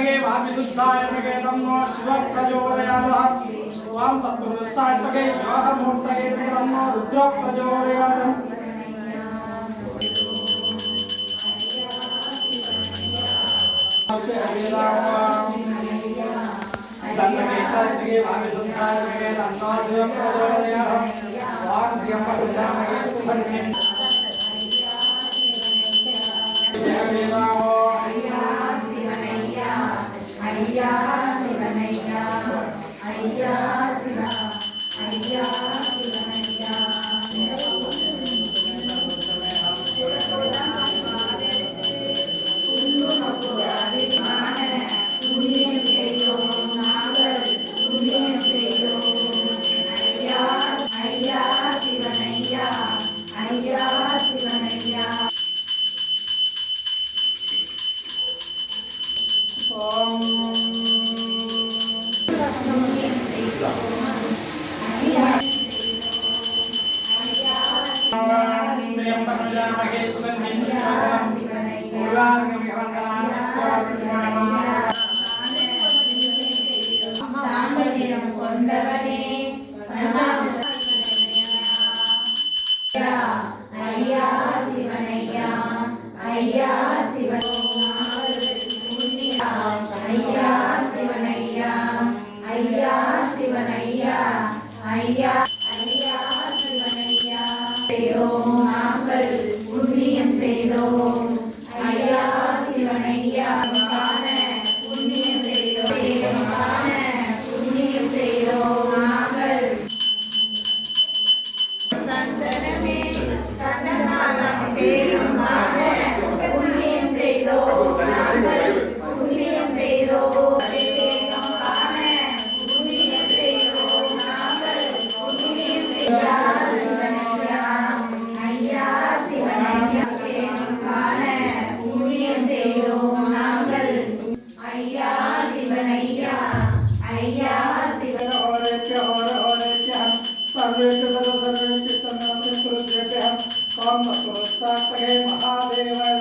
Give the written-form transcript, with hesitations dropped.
तगे भाविशुद्धाय तगे तन्नो शिव प्रचोदयात् स्वाम तत्पुरुषाय तगे योग मूर्तये तन्नो रुद्र प्रचोदयात् हरे राम तगे तगे भाविशुद्धाय तगे तन्नो शिव प्रचोदयात् स्वाम श्रीयं प्रचोदयात् हरे राम ஐயா சிவனையா ஐயா சிவா ஐயா சிவனையா புண்ணியம் செய்தோம் நாங்கள் புண்ணியம் செய்தோம் ஐயா ஐயா சிவனையா ஐயா சிவனையா கொண்டவனே ஐயா சிவனையா ஐயா சிவன் ஐயா சிவனையா ஐயா சிவனையா ஐயா ஐயா சிவனையா செய்தோம் நாங்கள் புண்ணியம் செய்தோம் ஐயா சிவனையா காண புண்ணியம் செய்தோம் காண புண்ணியம் செய்தோம் நாங்கள் சந்தனமே சந்தனானம் தேகம் காண புண்ணியம் செய்தோம் நாங்கள் புண்ணியம் செய்தோம் தேகம் காண புண்ணியம் செய்தோம் நாங்கள் புண்ணியம் செய்தோம் ஐயா சிவனையா தேகம் காண புண்ணியம் செய்தோம் நாங்கள் ஐயா சிவனையா ஐயா சிவ सर्वेभ्यः सर्वेभ्यः सन्नाथं कुरुभ्यः काम पुरस्तात्तगे महादेव